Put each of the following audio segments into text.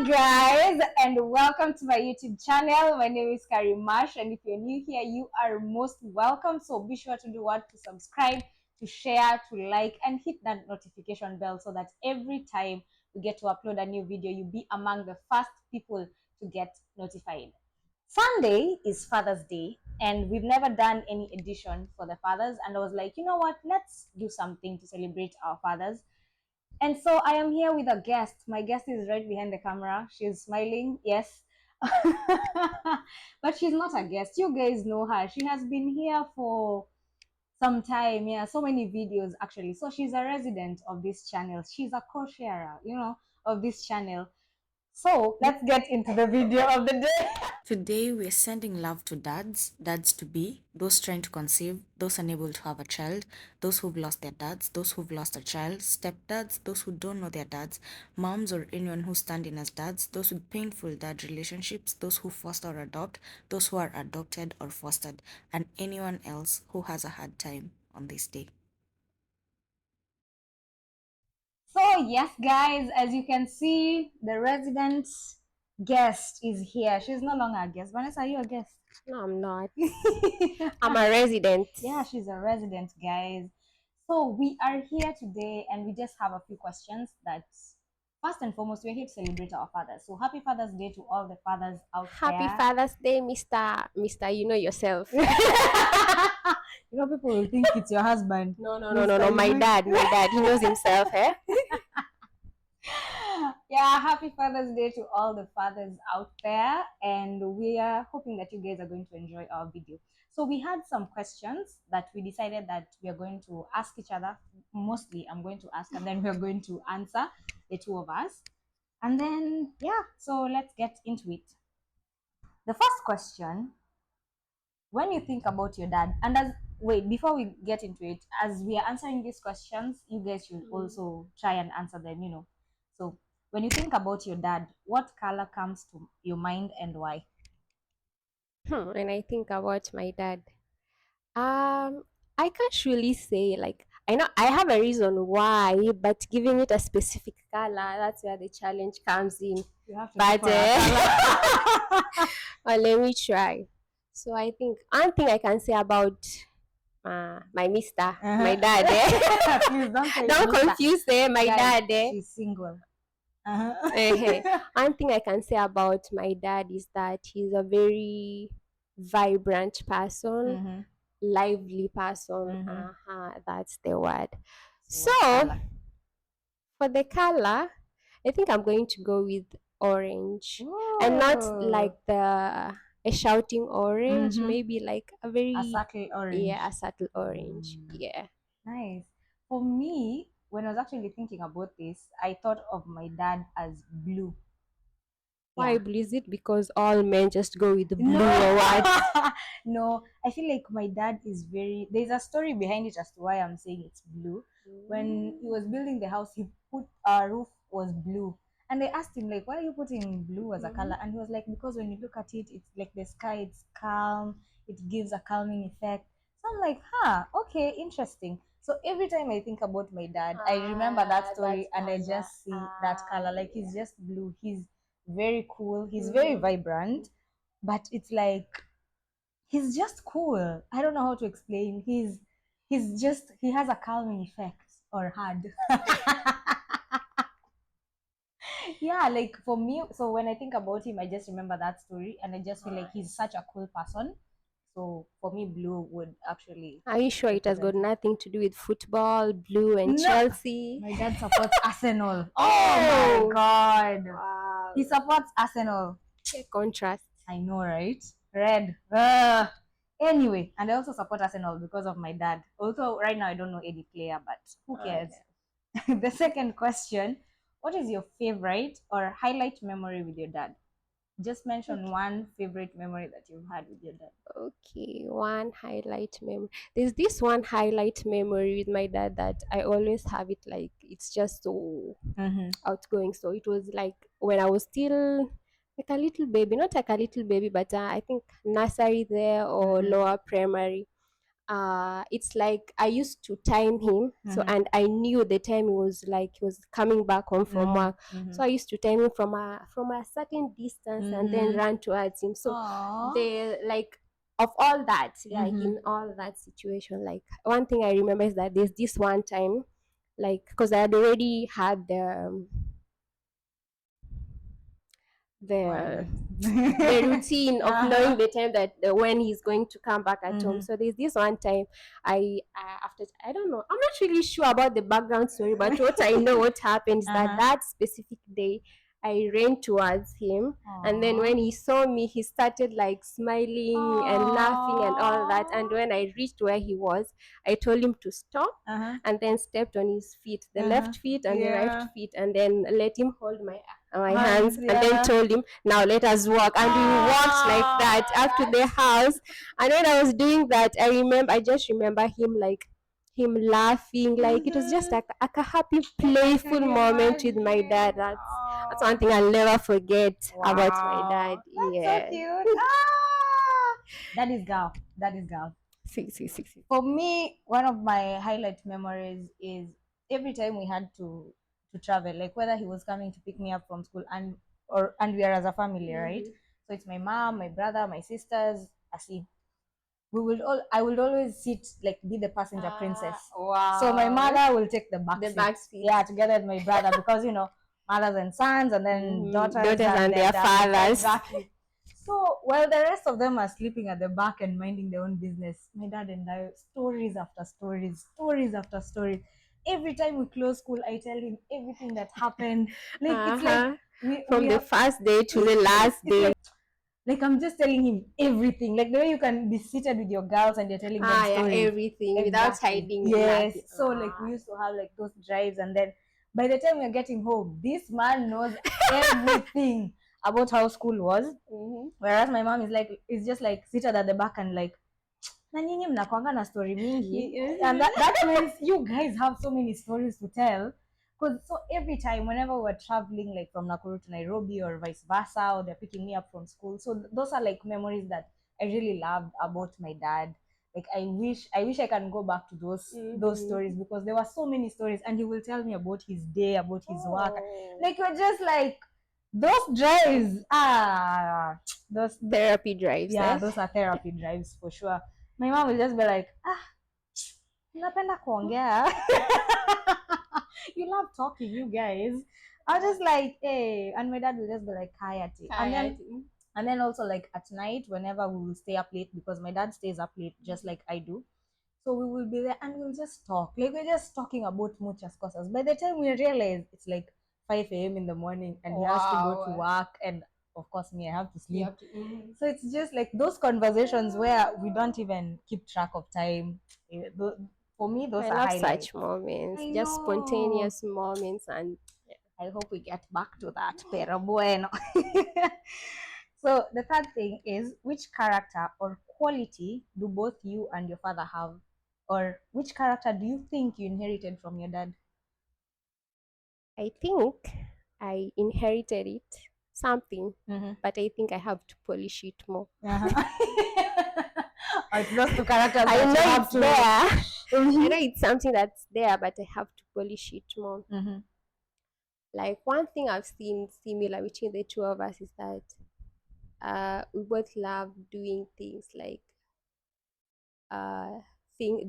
guys, and welcome to my YouTube channel. My name is Karimash, and if you're new here, you are most welcome. So be sure to do what? To subscribe, to share, to like, and hit that notification bell so that every time we get to upload a new video, you'll be among the first people to get notified. Sunday is Father's Day, and we've never done any edition for the fathers. And I was like, you know what? Let's do something to celebrate our fathers. And so I am here with a guest. My guest is right behind the camera. She's smiling, yes. But she's not a guest. You guys know her. She has been here for some time. Yeah, so many videos actually. So she's a resident of this channel. She's a co-sharer, of this channel. So let's get into the video of the day. Today, we're sending love to dads to be, those trying to conceive, those unable to have a child, those who've lost their dads, those who've lost a child, stepdads, those who don't know their dads, moms or anyone who's standing as dads, those with painful dad relationships, those who foster or adopt, those who are adopted or fostered, and anyone else who has a hard time on this day. So yes, guys, as you can see, the resident guest is here. She's no longer a guest. Vanessa, are you a guest? No, I'm not. I'm a resident. Yeah, she's a resident, guys. So we are here today and we just have a few questions that first and foremost, we're here to celebrate our fathers. So happy Father's Day to all the fathers out Happy there. Father's Day, Mister. You know yourself. People will think it's your husband. No. My dad. He knows himself, eh? Yeah, happy Father's Day to all the fathers out there, and we are hoping that you guys are going to enjoy our video. So we had some questions that we decided that we are going to ask each other. Mostly I'm going to ask, and then we're going to answer, the two of us. And then yeah, so let's get into it. The first question: when you think about your dad, and as wait, before we get into it, as we are answering these questions, you guys should also try and answer them. So when you think about your dad, what color comes to your mind and why? When I think about my dad, I can't really say like I know I have a reason why, but giving it a specific color, that's where the challenge comes in. You have to But for a color. well, let me try. So I think one thing I can say about my mister, my dad, Please don't say don't mister. confuse my Guys, dad. she's single. One thing I can say about my dad is that he's a very vibrant person, lively person. That's the word. So, So for the color, I think I'm going to go with orange, and not like a shouting orange. Maybe like a very subtle orange. yeah, a subtle orange. Yeah. Nice. For me, when I was actually thinking about this, I thought of my dad as blue. Why blue? Is it because all men just go with the blue No. or what? No, I feel like my dad is very. There's a story behind it as to why I'm saying it's blue. When he was building the house, he put our roof was blue, and I asked him like, "Why are you putting blue as a color?" And he was like, "Because when you look at it, it's like the sky. It's calm. It gives a calming effect." So I'm like, "Huh, okay, interesting." So every time I think about my dad, I remember that story, and I just see that color. Like he's just blue. He's very cool. He's very vibrant, but it's like he's just cool. I don't know how to explain. He has a calming effect or had. Yeah, like for me, so when I think about him, I just remember that story and I just feel like he's such a cool person. So for me, blue would actually. Are you sure it has got nothing to do with football, blue and No. Chelsea? My dad supports Arsenal. Oh my god. Wow. He supports Arsenal. Contrast. I know, right? Red. Anyway, and I also support Arsenal because of my dad. Also, right now I don't know any player, but who cares? The second question: what is your favorite or highlight memory with your dad? Just mention one favorite memory that you've had with your dad. Okay, one highlight memory. There's this one highlight memory with my dad that I always have it like it's just so outgoing. So it was like when I was still like a little baby, not like a little baby, but I think nursery there or lower primary. it's like I used to time him. So and I knew the time he was coming back home from work. So I used to time him from a certain distance and then run towards him. So Aww. they like of all that, like in all that situation, like one thing I remember is that there's this one time, like because I had already had What is the the it? routine of knowing Uh-huh. the time that when he's going to come back at home. So there's this one time after I don't know, I'm not really sure about the background story, but what I know what happened is that Uh-huh. that specific day I ran towards him, and then Aww. when he saw me he started like smiling and laughing and all that. And Aww. when I reached where he was, I told him to stop Uh-huh. and then stepped on his feet, the Uh-huh. left feet and the right Yeah. feet, and then let him hold my hands, Hands, and then yeah. told him, now let us walk. And we walked like that Ah, up to the that's house. And when I was doing that, I just remember him, like him laughing, like it was just mm-hmm. like a happy I playful can moment with my dad. imagine. That's one Oh, thing I'll never forget about my dad. wow. That's so Yeah. cute. Ah, that is girl. That is girl. See, see, see, see. For me, one of my highlight memories is every time we had to travel, like whether he was coming to pick me up from school and we are as a family, right? So it's my mom, my brother, my sisters, Asi. We will all I would always sit like be the passenger princess. So my Wow. mother will take the back The seat. back seat. Yeah, together with my brother because mothers and sons and then daughters Daughters and and their their daddies. fathers. Exactly. So while the rest of them are sleeping at the back and minding their own business, my dad and I stories after stories, stories after stories. Every time we close school, I tell him everything that happened. Like it's like Uh-huh. we From the have first day to the yes, last it's day. like I'm just telling him everything. Like the way you can be seated with your girls and you're telling them Ah, yeah, stories. everything without Exactly. hiding Yes. nothing. So like we used to have like those drives and then by the time we're getting home, this man knows everything about how school was. Mm-hmm. Whereas my mom is just like seated at the back and like na nyinyi mnakwanga na story mingi and that means you guys have so many stories to tell because so every time whenever we're traveling like from Nakuru to Nairobi or vice versa or they're picking me up from school, so those are like memories that I really loved about my dad. Like I wish I can go back to those stories because there were so many stories and he will tell me about his day, about his work. Oh. Like you're just like those drives, those Therapy drives, yeah, eh? those are therapy drives for sure. My mom will just be like, napenda kuongea. You love talking, you guys. I was just like, hey, and my dad will just be like, kayati. And then also like at night, whenever we will stay up late, because my dad stays up late just like I do. So we will be there and we'll just talk. Like we're just talking about muchas cosas. By the time we realize it's like 5 a.m. in the morning and he has to go to work and of course me, I have to sleep. So it's just like those conversations where we don't even keep track of time. For me, those I are love highlights. such moments, I just know. spontaneous moments, and I hope we get back to that. Pero bueno. So the third thing is which character or quality do both you and your father have? Or which character do you think you inherited from your dad? I think I inherited it something, Mm-hmm. but I think I have to polish it more. Uh-huh. Or it's those two characters I that you know have it's to. there. I know Mm-hmm. it's something that's there, but I have to polish it more. Mm-hmm. Like one thing I've seen similar between the two of us is that we both love doing things like uh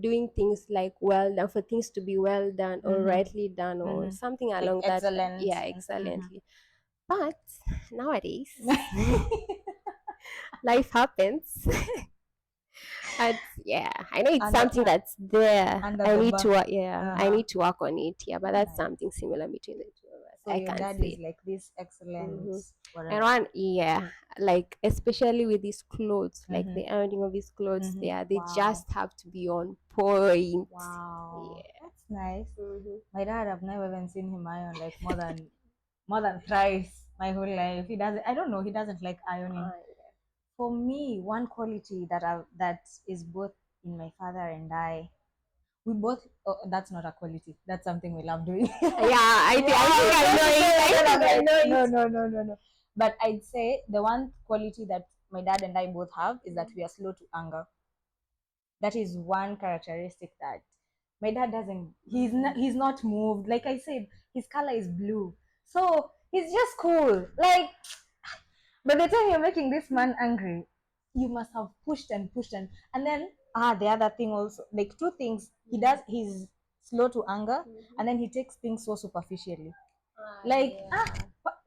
doing things like well done, for things to be well done or Mm-hmm. rightly done or Mm-hmm. something Like along that excellent. yeah, Mm-hmm. excellently. But nowadays life happens. And yeah, I know it's under something that's there. under I the need to bar. yeah, I Uh-huh. need to work on it. Yeah, but that's Nice. something similar between the two of us. So I your can dad is say. like this excellent Hmm. And whatever. one, yeah, like especially with these clothes, like Mm-hmm. the ironing of these clothes, Mm-hmm. they Wow. just have to be on point. Wow. Yeah. That's nice. Hmm. My dad, I've never even seen him iron like more than thrice my whole life. He doesn't. I don't know. He doesn't like ironing. For me, one quality that is both in my father and I, we both. Oh, that's not a quality. That's something we love doing. Yeah, I Yeah, think we I love know to say it. that I and I'm think I like, know no, it. no, no, no, no. But I'd say the one quality that my dad and I both have is that we are slow to anger. That is one characteristic that my dad doesn't. He's not moved. Like I said, his color is blue, so he's just cool. Like by the time you're making this man angry, you must have pushed and pushed and then the other thing also, like two things he does. He's slow to anger, and then he takes things so superficially. Like Yeah.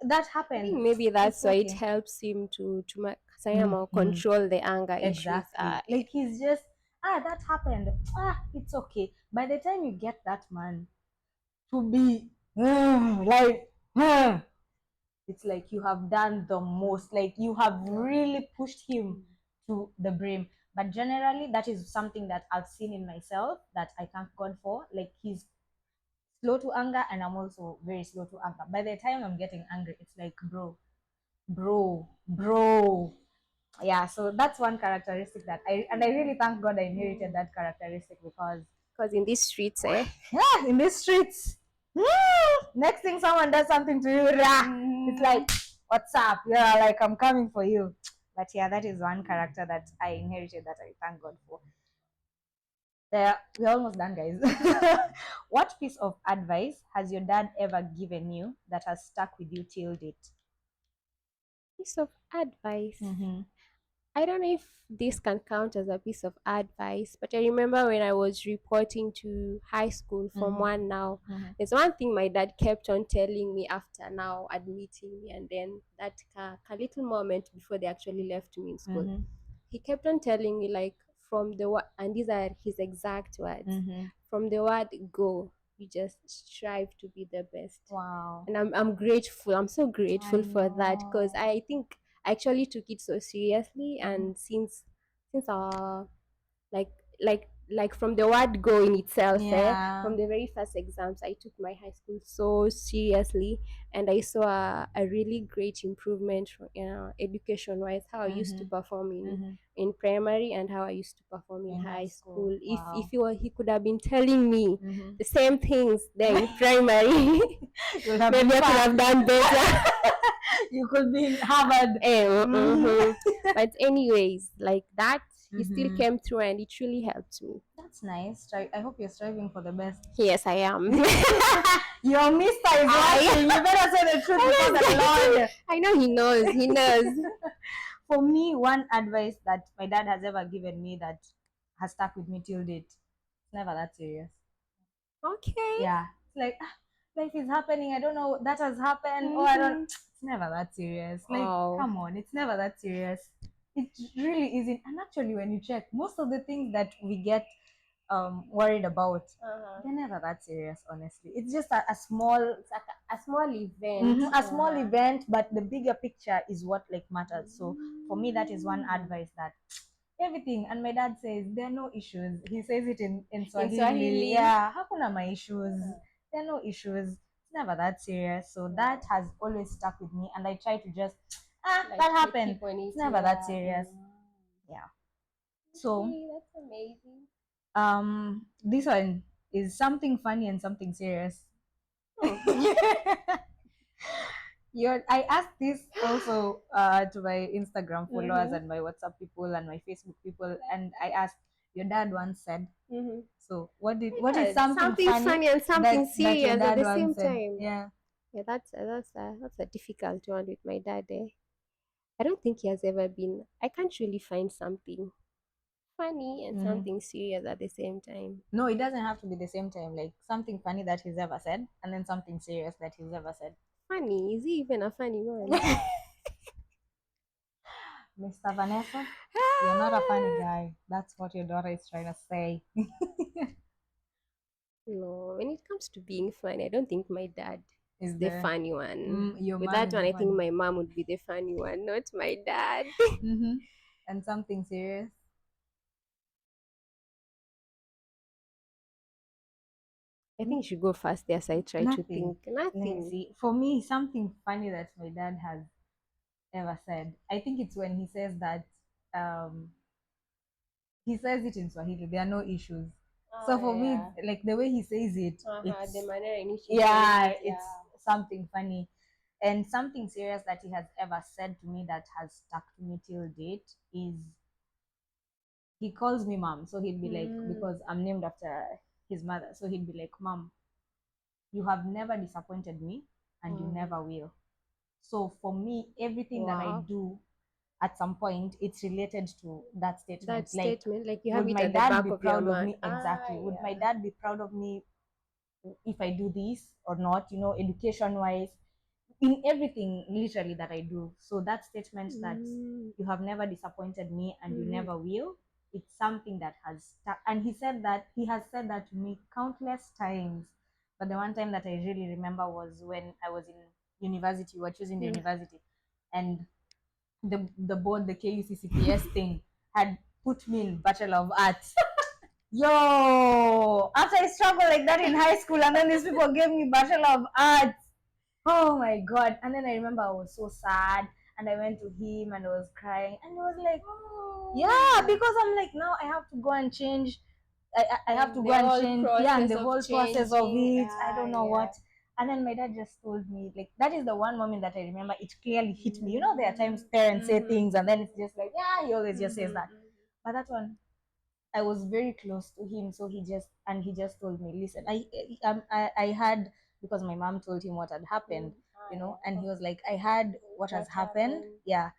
that I happened. think maybe that's It's why it okay. helps him to Hmm. control the anger issues. Exactly. Like he's just that happened. It's okay. By the time you get that man to be like it's like you have done the most. Like you have really pushed him to the brim. But generally, that is something that I've seen in myself that I thank God for. Like he's slow to anger, and I'm also very slow to anger. By the time I'm getting angry, it's like, bro. Yeah, so that's one characteristic that I really thank God I inherited that characteristic because Because in these streets, eh? yeah, in these streets, next thing someone does something to you, it's like, what's up? Yeah, like I'm coming for you. But yeah, that is one character that I inherited that I thank God for. There, we're almost done, guys. What piece of advice has your dad ever given you that has stuck with you till date? Piece of advice. Mm-hmm. I don't know if this can count as a piece of advice, but I remember when I was reporting to high school from Mm-hmm. one now, Mm-hmm. there's one thing my dad kept on telling me after now admitting me, and then that little moment before they actually left me in school. Mm-hmm. He kept on telling me, like, from the word, and these are his exact words, Mm-hmm. from the word go, you just strive to be the best. Wow. And I'm grateful. I'm so I grateful for that because know. I think I actually took it so seriously. Mm-hmm. And since like like from the word go in itself, Yeah. from the very first exams, I took my high school so seriously, and I saw a really great improvement from, education wise, how I used to Mm-hmm. perform Mm-hmm. in primary and how I used to perform in In high high school. school. If Wow. he could have been telling me Mm-hmm. the same things there in primary, You would have been maybe I could far. have done better. You could be in Harvard. Mm-hmm. Mhm. But anyways, like that, he still Mm-hmm. came through and it really helped me. That's nice. I hope you're striving for the best. Yes, I am. Your mister is watching. You I, better say the truth before the Lord. I know he knows. He knows. For me, one advice that my dad has ever given me that has stuck with me till date. It's never that serious. Okay. Yeah. It's like life is happening. I don't know that has happened. Or I don't Mm-hmm. it's never that serious. Like, Oh. come on, it's never that serious. It really isn't. And actually when you check, most of the things that we get worried about, Uh-huh. they're never that serious, honestly. It's just a small It's like a small event. a small Uh-huh. event, but the bigger picture is what like matters. So for me, that is one advice that everything. And my dad says there are no issues. He says it in In Swahili. Swahili. Yeah, hakuna my issues. There are no issues. It's never that serious. So that has always stuck with me, and I try to just Like that to happened. keep on it. It's never that Yeah. serious. Yeah. So Okay, that's amazing. this one is something funny and something serious. Hmm. I asked this also to my Instagram followers Mm-hmm. and my WhatsApp people and my Facebook people, and I asked, your dad once said. Mm-hmm. So what is Yeah, something something funny funny and something that your serious at dad the once same said? time. Yeah. Yeah, that's a difficult one with my dad. I don't think he has ever been. I can't really find something funny and Hmm. something serious at the same time. No, it doesn't have to be the same time. Like something funny that he's ever said, and then something serious that he's ever said. Funny? Is he even a funny one? Mr. Vanessa, you're not a funny guy. That's what your daughter is trying to say. No, when it comes to being funny, I don't think my dad is Is the the funny one. your With mom that is one, the I think funny? my mom would be the funny one, not my dad. Mm-hmm. And something serious. I think you should go first as I try to Nothing. think. Let me Nothing. see. For me, something funny that my dad has ever said. I think it's when he says that um he says it in Swahili. There are no issues. Oh, So for me, yeah. like the way he says it, The it's manner in which he says yeah, it, it's yeah. something funny. And something serious that he has ever said to me that has stuck to me till date is he calls me mom. So he'd be like, Mm. because I'm named after his mother. So he'd be like, Mom, you have never disappointed me and you Mm. never will. So for me, everything that I Wow. do at some point, it's related to that statement. That Like, statement, like you have would it my at the dad back be of your proud of mind. me? Ah, Exactly. Would my yeah. dad be proud of me if I do this or not, education wise, in everything literally that I do. So that statement that Mm. you have never disappointed me and you Mm. never will, it's something that has stuck. And he has said that to me countless times. But the one time that I really remember was when I was in university, we were choosing the Mm. university, and the board, the KUCCPS thing, had put me in Bachelor of Arts. Yo, after I struggled like that in high school, and then these people gave me Bachelor of Arts. Oh my god. And then I remember I was so sad, and I went to him and I was crying, and he was like, yeah, because I'm like, now I have to go and change. I have to Like go the and whole change, yeah, and process the of whole process of changing. it. I Ah, don't know yeah. what. And then my dad just told me, like, that is the one moment that I remember it clearly hit me. There are times parents say Mm-hmm. things, and then it's just like, yeah, he always just says that. Mm-hmm. But that one, I was very close to him, so he just told me, listen, I had, because my mom told him what had happened, Ah, yeah. and he Okay. was like, I had what has What happened, happened? yeah,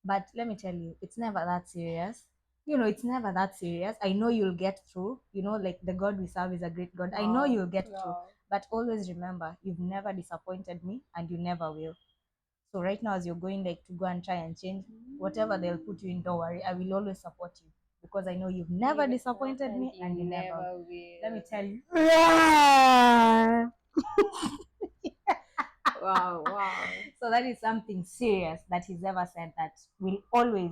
but let me tell you, it's never that serious. It's never that serious. I know you'll get through. Like the God we serve is a great God. I know Wow. you'll get through, Wow. but always remember, you've never disappointed me, and you never will. So right now, as you're going like to go and try and change whatever they'll put you in, don't worry. I will always support you because I know you've never disappointed And me you and you never will. never Let me will. tell you. Yeah. Wow, wow. So that is something serious that he's ever said that will always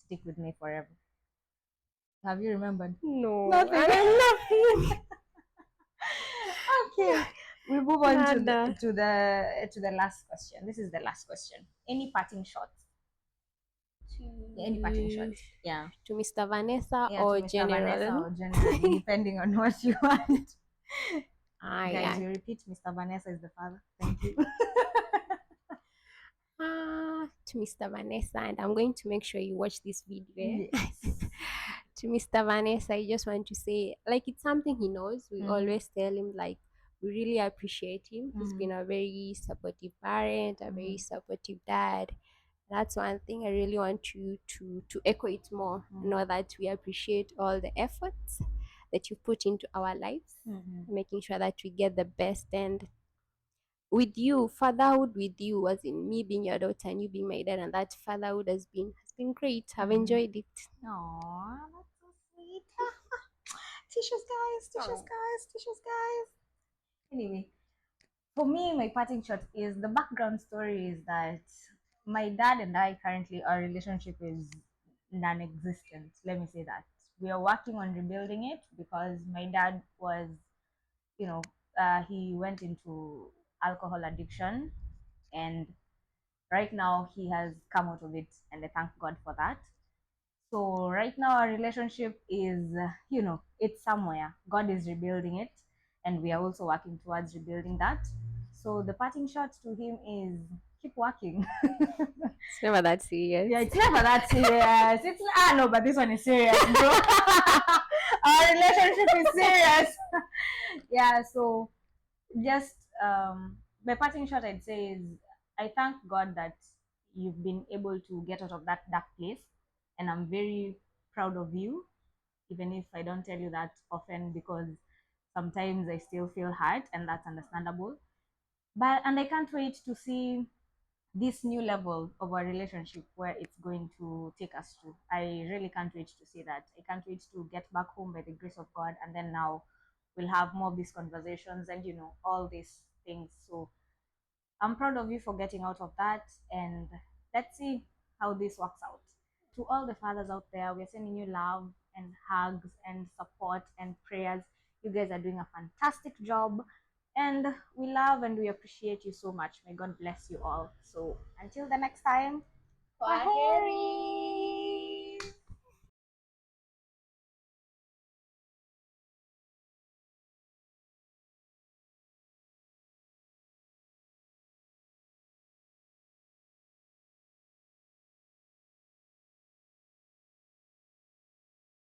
stick with me forever. Have you remembered? No, Nothing. I'm laughing. Okay. We move on to the Nada. to the to the last question. This is the last question. Any parting shots? Yeah, any parting To, shots? Yeah. to Mr. Vanessa Yeah, to or Mr. Vanessa General? or generally, depending on what you want. Aye, Guys, aye. you repeat, Mr. Vanessa is the father. Thank you. To Mr. Vanessa, and I'm going to make sure you watch this video. Yes. To Mr. Vanessa, I just want to say, like, it's something he knows. We Mm-hmm. always tell him, like, we really appreciate him. He's Mm-hmm. been a very supportive parent, a very Mm-hmm. supportive dad. That's one thing I really want you to echo it more. Know that we appreciate all the efforts that you put into our lives, Mm-hmm. making sure that we get the best. And with you, fatherhood with you, as in me being your daughter and you being my dad, and that fatherhood has been great. I've Mm-hmm. enjoyed it. Aw, that's so sweet. Tissues, guys. Tissues, Oh. guys. Tissues, guys. Anyway, for me, my parting shot is the background story is that my dad and I currently, our relationship is non existent. Let me say that. We are working on rebuilding it because my dad was, you know, he went into alcohol addiction, and right now he has come out of it, and I thank God for that. So right now our relationship is, it's somewhere. God is rebuilding it, and we are also working towards rebuilding that. So the parting shot to him is keep working. It's never that Yeah, serious. it's never that serious. It's no, but this one is serious, bro. Our relationship is serious. Yeah, so just my parting shot I'd say is I thank God that you've been able to get out of that dark place, and I'm very proud of you, even if I don't tell you that often because sometimes I still feel hurt, and that's understandable. But and I can't wait to see this new level of our relationship where it's going to take us to. I really can't wait to see that. I can't wait to get back home by the grace of God, and then now we'll have more of these conversations and all these things. So I'm proud of you for getting out of that, and let's see how this works out. To all the fathers out there, we're sending you love and hugs and support and prayers. You guys are doing a fantastic job, and we love and we appreciate you so much. May God bless you all. So until the next time, Kwaheri. Kwaheri.